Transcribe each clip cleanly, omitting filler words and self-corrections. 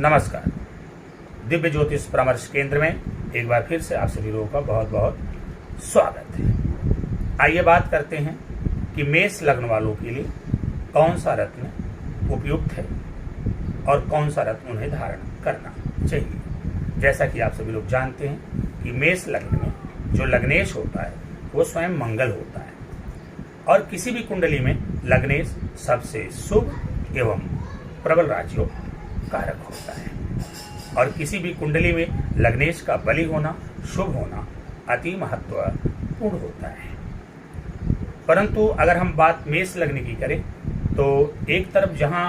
नमस्कार। दिव्य ज्योतिष परामर्श केंद्र में एक बार फिर से आप सभी लोगों का बहुत बहुत स्वागत है। आइए बात करते हैं कि मेष लग्न वालों के लिए कौन सा रत्न उपयुक्त है और कौन सा रत्न उन्हें धारण करना चाहिए। जैसा कि आप सभी लोग जानते हैं कि मेष लग्न में जो लग्नेश होता है वो स्वयं मंगल होता है और किसी भी कुंडली में लग्नेश सबसे शुभ एवं प्रबल राजयोग कारक होता है और किसी भी कुंडली में लग्नेश का बली होना, शुभ होना अति महत्वपूर्ण होता है। परंतु अगर हम बात मेष लग्न की करें तो एक तरफ जहां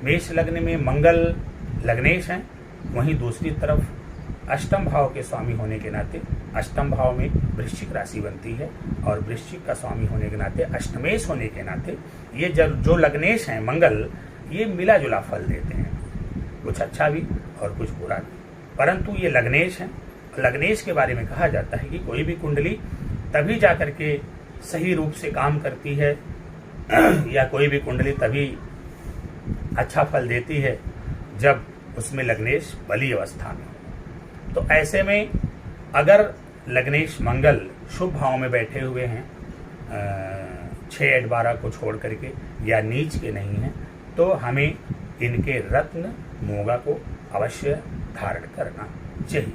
मेष लग्न में मंगल लग्नेश हैं, वहीं दूसरी तरफ अष्टम भाव के स्वामी होने के नाते अष्टम भाव में वृश्चिक राशि बनती है और वृश्चिक का स्वामी होने के नाते अष्टमेश होने के नाते ये जो लग्नेश हैं मंगल, ये मिला जुला फल देते हैं, कुछ अच्छा भी और कुछ बुरा भी। परंतु ये लग्नेश हैं। लग्नेश के बारे में कहा जाता है कि कोई भी कुंडली तभी जाकर के सही रूप से काम करती है या कोई भी कुंडली तभी अच्छा फल देती है जब उसमें लग्नेश बली अवस्था में हो। तो ऐसे में अगर लग्नेश मंगल शुभ भाव में बैठे हुए हैं 6, 8, 12 को छोड़ करके या नीच के नहीं हैं, तो हमें इनके रत्न मोगा को अवश्य धारण करना चाहिए,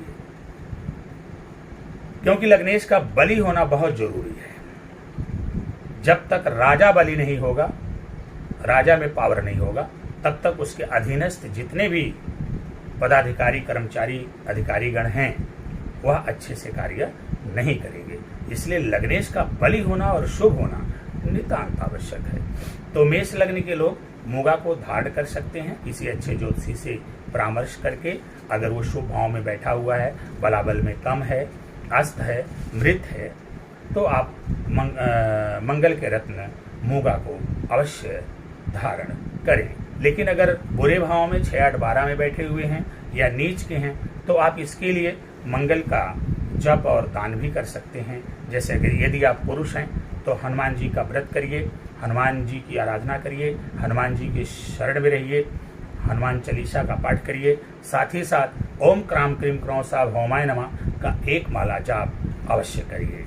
क्योंकि लग्नेश का बली होना बहुत जरूरी है। जब तक राजा बली नहीं होगा, राजा में पावर नहीं होगा, तब तक उसके अधीनस्थ जितने भी पदाधिकारी, कर्मचारी, अधिकारीगण हैं वह अच्छे से कार्य नहीं करेंगे। इसलिए लग्नेश का बली होना और शुभ होना नितांत आवश्यक है। तो मेष लग्न के लोग मोगा को धारण कर सकते हैं किसी अच्छे ज्योतिषी से परामर्श करके। अगर वो शुभ भाव में बैठा हुआ है, बलाबल में कम है, अस्त है, मृत है, तो आप मंगल के रत्न मोगा को अवश्य धारण करें। लेकिन अगर बुरे भाव में 6, 8, 12 में बैठे हुए हैं या नीच के हैं, तो आप इसके लिए मंगल का जप और दान भी कर सकते हैं। जैसे अगर यदि आप पुरुष हैं तो हनुमान जी का व्रत करिए, हनुमान जी की आराधना करिए, हनुमान जी के शरण में रहिए, हनुमान चालीसा का पाठ करिए। साथ ही साथ ओम क्राम क्रीम क्रौं सा भौमाय नमः का एक माला जाप अवश्य करिए।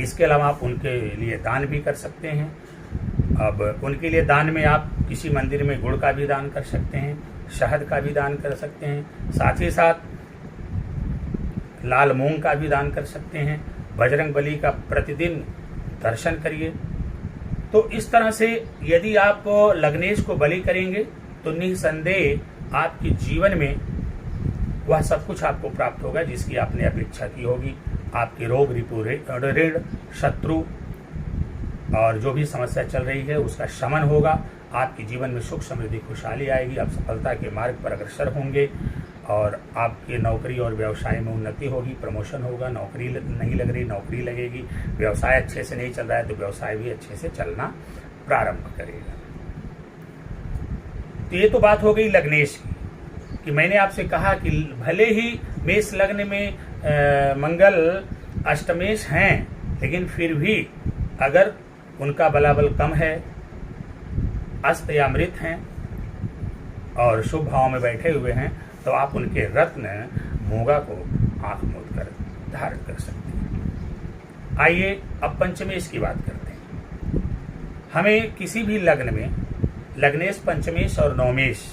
इसके अलावा आप उनके लिए दान भी कर सकते हैं। अब उनके लिए दान में आप किसी मंदिर में गुड़ का भी दान कर सकते हैं, शहद का भी दान कर सकते हैं, साथ ही साथ लाल मूंग का भी दान कर सकते हैं। बजरंग बली का प्रतिदिन दर्शन करिए। तो इस तरह से यदि आप लग्नेश को बलि करेंगे तो निसंदेह आपके जीवन में वह सब कुछ आपको प्राप्त होगा जिसकी आपने अपेक्षा की होगी। आपके रोग, रिपु, ऋण, शत्रु और जो भी समस्या चल रही है उसका शमन होगा। आपके जीवन में सुख, समृद्धि, खुशहाली आएगी। आप सफलता के मार्ग पर अग्रसर होंगे और आपके नौकरी और व्यवसाय में उन्नति होगी, प्रमोशन होगा। नौकरी नहीं लग रही, नौकरी लगेगी। व्यवसाय अच्छे से नहीं चल रहा है तो व्यवसाय भी अच्छे से चलना प्रारंभ करेगा। तो ये तो बात हो गई लग्नेश की, कि मैंने आपसे कहा कि भले ही मेष लग्न में मंगल अष्टमेश हैं, लेकिन फिर भी अगर उनका बलाबल कम है, अस्त या मृत हैं और शुभ भाव में बैठे हुए हैं, तो आप उनके रत्न मोगा को आंख मूंद कर धारण कर सकते हैं। आइए अब पंचमेश की बात करते हैं। हमें किसी भी लग्न में लग्नेश, पंचमेश और नवमेश,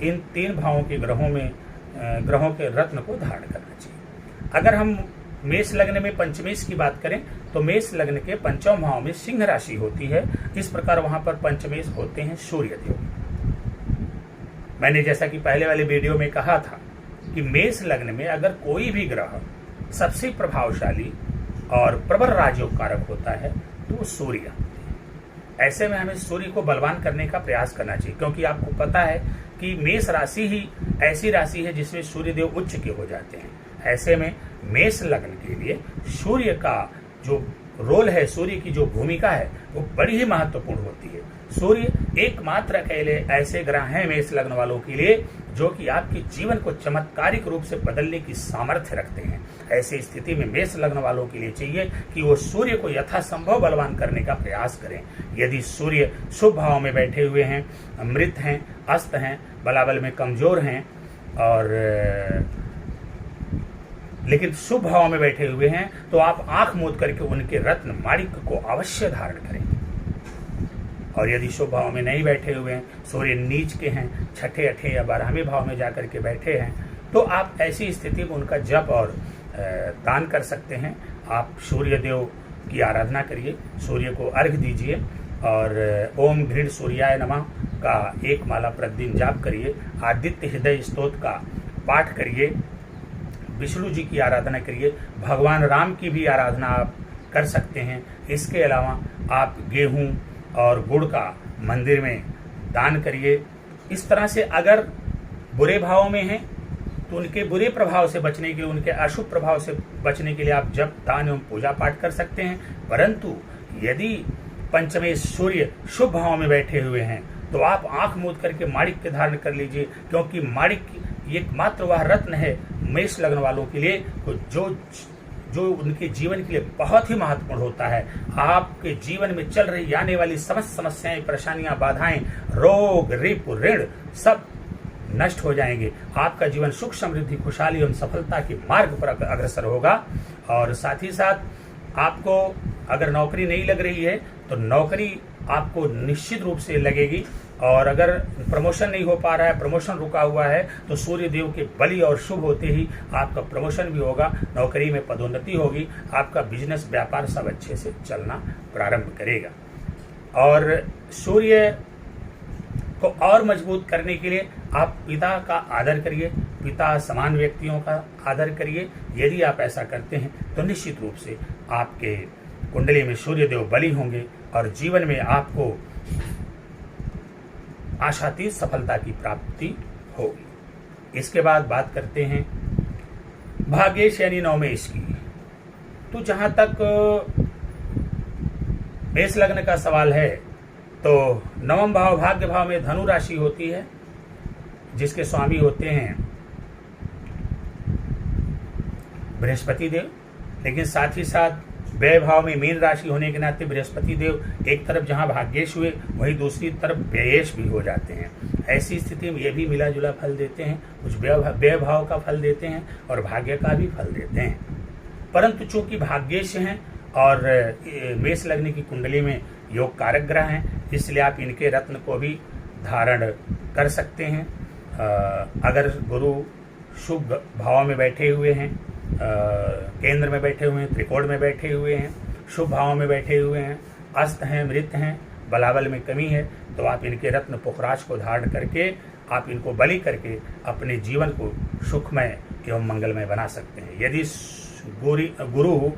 इन 3 भावों के ग्रहों के रत्न को धारण करना चाहिए। अगर हम मेष लग्न में पंचमेश की बात करें तो मेष लग्न के पंचम भाव में सिंह राशि होती है। इस प्रकार वहां पर पंचमेश होते हैं सूर्य देव। मैंने जैसा कि पहले वाले वीडियो में कहा था कि मेष लग्न में अगर कोई भी ग्रह सबसे प्रभावशाली और प्रबल राजयोग कारक होता है तो वो सूर्य। ऐसे में हमें सूर्य को बलवान करने का प्रयास करना चाहिए, क्योंकि आपको पता है कि मेष राशि ही ऐसी राशि है जिसमें सूर्य देव उच्च के हो जाते हैं। ऐसे में मेष लग्न के लिए सूर्य का जो रोल है, सूर्य की जो भूमिका है वो बड़ी ही महत्वपूर्ण होती है। सूर्य एकमात्र अकेले ऐसे ग्रह हैं मेष लग्न वालों के लिए जो कि आपके जीवन को चमत्कारिक रूप से बदलने की सामर्थ्य रखते हैं। ऐसी स्थिति में मेष लग्न वालों के लिए चाहिए कि वो सूर्य को यथासंभव बलवान करने का प्रयास करें। यदि सूर्य शुभ भाव में बैठे हुए हैं, मृत हैं, अस्त हैं, बलाबल में कमजोर हैं और लेकिन शुभ भाव में बैठे हुए हैं, तो आप आंख मूंद करके उनके रत्न माणिक को अवश्य धारण करें। और यदि शुभ भाव में नहीं बैठे हुए हैं, सूर्य नीच के हैं, छठे, अठे या 12वें भाव में जाकर के बैठे हैं, तो आप ऐसी स्थिति में उनका जप और दान कर सकते हैं। आप सूर्य देव की आराधना करिए, सूर्य को अर्घ्य दीजिए और ओम घृण सूर्याय नमः का 1 माला प्रतिदिन जाप करिए। आदित्य हृदय स्तोत्र का पाठ करिए, विष्णु जी की आराधना करिए, भगवान राम की भी आराधना आप कर सकते हैं। इसके अलावा आप गेहूं और गुड़ का मंदिर में दान करिए। इस तरह से अगर बुरे भाव में हैं तो उनके बुरे प्रभाव से बचने के लिए, उनके अशुभ प्रभाव से बचने के लिए आप जप, दान एवं पूजा पाठ कर सकते हैं। परंतु यदि पंचमे सूर्य शुभ भाव में बैठे हुए हैं तो आप आंख मूंद करके माणिक के धारण कर लीजिए, क्योंकि माणिक एकमात्र वह रत्न है मेष लग्न वालों के लिए जो उनके जीवन के लिए बहुत ही महत्वपूर्ण होता है। आपके जीवन में चल रही आने वाली समस्त समस्याएं, परेशानियां, बाधाएं, रोग, रिप, ऋण सब नष्ट हो जाएंगे। आपका जीवन सुख, समृद्धि, खुशहाली एवं सफलता के मार्ग पर अग्रसर होगा। और साथ ही साथ आपको अगर नौकरी नहीं लग रही है तो नौकरी आपको निश्चित रूप से लगेगी। और अगर प्रमोशन नहीं हो पा रहा है, प्रमोशन रुका हुआ है, तो सूर्य देव के बलि और शुभ होते ही आपका प्रमोशन भी होगा, नौकरी में पदोन्नति होगी, आपका बिजनेस, व्यापार सब अच्छे से चलना प्रारंभ करेगा। और सूर्य को और मजबूत करने के लिए आप पिता का आदर करिए, पिता समान व्यक्तियों का आदर करिए। यदि आप ऐसा करते हैं तो निश्चित रूप से आपके कुंडली में सूर्य देव बलि होंगे और जीवन में आपको आशातीत सफलता की प्राप्ति होगी। इसके बाद बात करते हैं भाग्येश यानी नवमेश की। तो जहां तक मेष लग्न का सवाल है तो नवम भाव भाग्य भाव में धनु राशि होती है, जिसके स्वामी होते हैं बृहस्पति देव। लेकिन साथ ही साथ व्यय भाव में मीन राशि होने के नाते बृहस्पति देव एक तरफ जहां भाग्येश हुए वहीं दूसरी तरफ व्ययेश भी हो जाते हैं। ऐसी स्थिति में ये भी मिला जुला फल देते हैं, कुछ व्यय भाव का फल देते हैं और भाग्य का भी फल देते हैं। परंतु चूंकि भाग्येश हैं और मेष लग्न की कुंडली में योग कारक ग्रह हैं, इसलिए आप इनके रत्न को भी धारण कर सकते हैं। अगर गुरु शुभ भाव में बैठे हुए हैं, केंद्र में बैठे हुए हैं, त्रिकोण में बैठे हुए हैं, शुभ भाव में बैठे हुए हैं, अस्त हैं, मृत हैं, बलाबल में कमी है, तो आप इनके रत्न पुखराज को धारण करके आप इनको बलि करके अपने जीवन को सुखमय एवं मंगलमय बना सकते हैं। यदि गुरु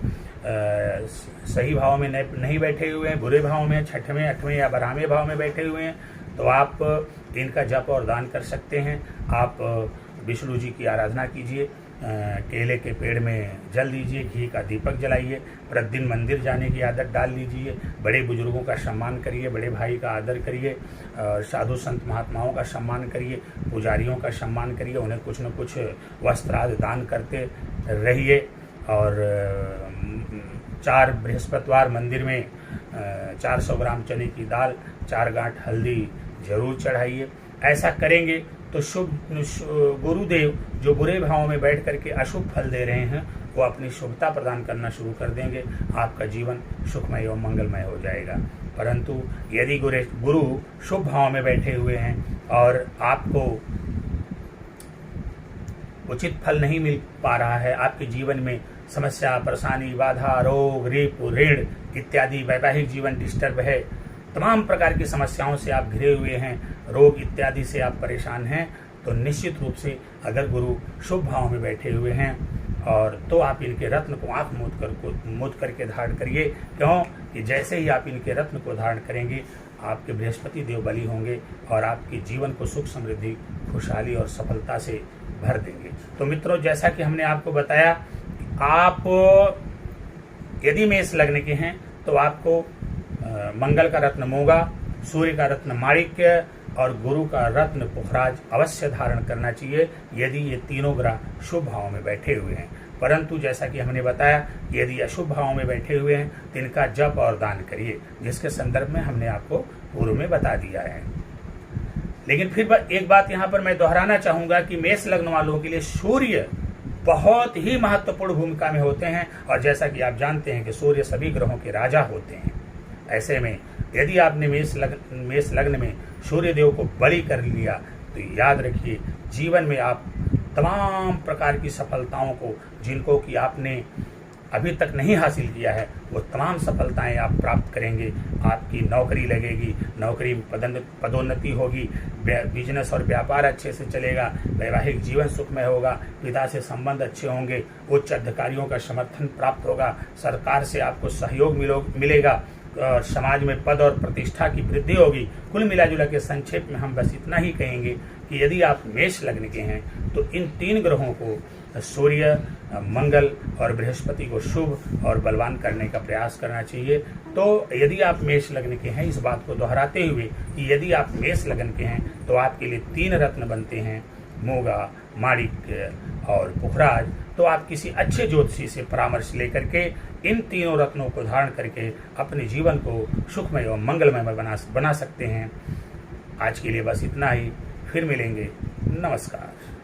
सही भाव में नहीं बैठे हुए हैं, बुरे भाव में, छठवें, 8वें या 12वें भाव में बैठे हुए हैं, तो आप इनका जप और दान कर सकते हैं। आप विष्णु जी की आराधना कीजिए, केले के पेड़ में जल दीजिए, घी का दीपक जलाइए, प्रतिदिन मंदिर जाने की आदत डाल लीजिए, बड़े बुजुर्गों का सम्मान करिए, बड़े भाई का आदर करिए, साधु संत महात्माओं का सम्मान करिए, पुजारियों का सम्मान करिए, उन्हें कुछ न कुछ वस्त्र आदि दान करते रहिए। और 4 बृहस्पतिवार मंदिर में 400 ग्राम चने की दाल, 4 गांठ हल्दी जरूर चढ़ाइए। ऐसा करेंगे तो शुभ गुरुदेव जो बुरे भाव में बैठ करके अशुभ फल दे रहे हैं वो अपनी शुभता प्रदान करना शुरू कर देंगे, आपका जीवन सुखमय एवं मंगलमय हो जाएगा। परंतु यदि गुरु शुभ भाव में बैठे हुए हैं और आपको उचित फल नहीं मिल पा रहा है, आपके जीवन में समस्या, परेशानी, बाधा, रोग, रिप, ऋण इत्यादि, वैवाहिक जीवन डिस्टर्ब है, तमाम प्रकार की समस्याओं से आप घिरे हुए हैं, रोग इत्यादि से आप परेशान हैं, तो निश्चित रूप से अगर गुरु शुभ भाव में बैठे हुए हैं और तो आप इनके रत्न को आंख मूंद करके धारण करिए। क्यों कि जैसे ही आप इनके रत्न को धारण करेंगे आपके बृहस्पति देव बलि होंगे और आपके जीवन को सुख, समृद्धि, खुशहाली और सफलता से भर देंगे। तो मित्रों, जैसा कि हमने आपको बताया, आप यदि मेष लग्न के हैं तो आपको मंगल का रत्न मूंगा, सूर्य का रत्न माणिक्य और गुरु का रत्न पुखराज अवश्य धारण करना चाहिए यदि ये तीनों ग्रह शुभ भाव में बैठे हुए हैं। परंतु जैसा कि हमने बताया, यदि अशुभ भाव में बैठे हुए हैं तो इनका जप और दान करिए, जिसके संदर्भ में हमने आपको पूर्व में बता दिया है। लेकिन फिर एक बात यहाँ पर मैं दोहराना चाहूंगा कि मेष लग्न वालों के लिए सूर्य बहुत ही महत्वपूर्ण भूमिका में होते हैं, और जैसा कि आप जानते हैं कि सूर्य सभी ग्रहों के राजा होते हैं। ऐसे में यदि आपने मेष लग्न में सूर्य देव को बलि कर लिया तो याद रखिए, जीवन में आप तमाम प्रकार की सफलताओं को, जिनको कि आपने अभी तक नहीं हासिल किया है, वो तमाम सफलताएं आप प्राप्त करेंगे। आपकी नौकरी लगेगी, नौकरी में पदोन्नति होगी, बिजनेस और व्यापार अच्छे से चलेगा, वैवाहिक जीवन सुखमय होगा, पिता से संबंध अच्छे होंगे, उच्च अधिकारियों का समर्थन प्राप्त होगा, सरकार से आपको सहयोग मिलेगा, समाज में पद और प्रतिष्ठा की वृद्धि होगी। कुल मिलाजुला के संक्षेप में हम बस इतना ही कहेंगे कि यदि आप मेष लग्न के हैं तो इन तीन ग्रहों को, सूर्य, मंगल और बृहस्पति को शुभ और बलवान करने का प्रयास करना चाहिए। तो यदि आप मेष लग्न के हैं, इस बात को दोहराते हुए कि यदि आप मेष लग्न के हैं तो आपके लिए 3 रत्न बनते हैं, मोगा, माणिक्य और पुखराज। तो आप किसी अच्छे ज्योतिषी से परामर्श लेकर के इन तीनों रत्नों को धारण करके अपने जीवन को सुखमय और मंगलमय बना सकते हैं। आज के लिए बस इतना ही, फिर मिलेंगे। नमस्कार।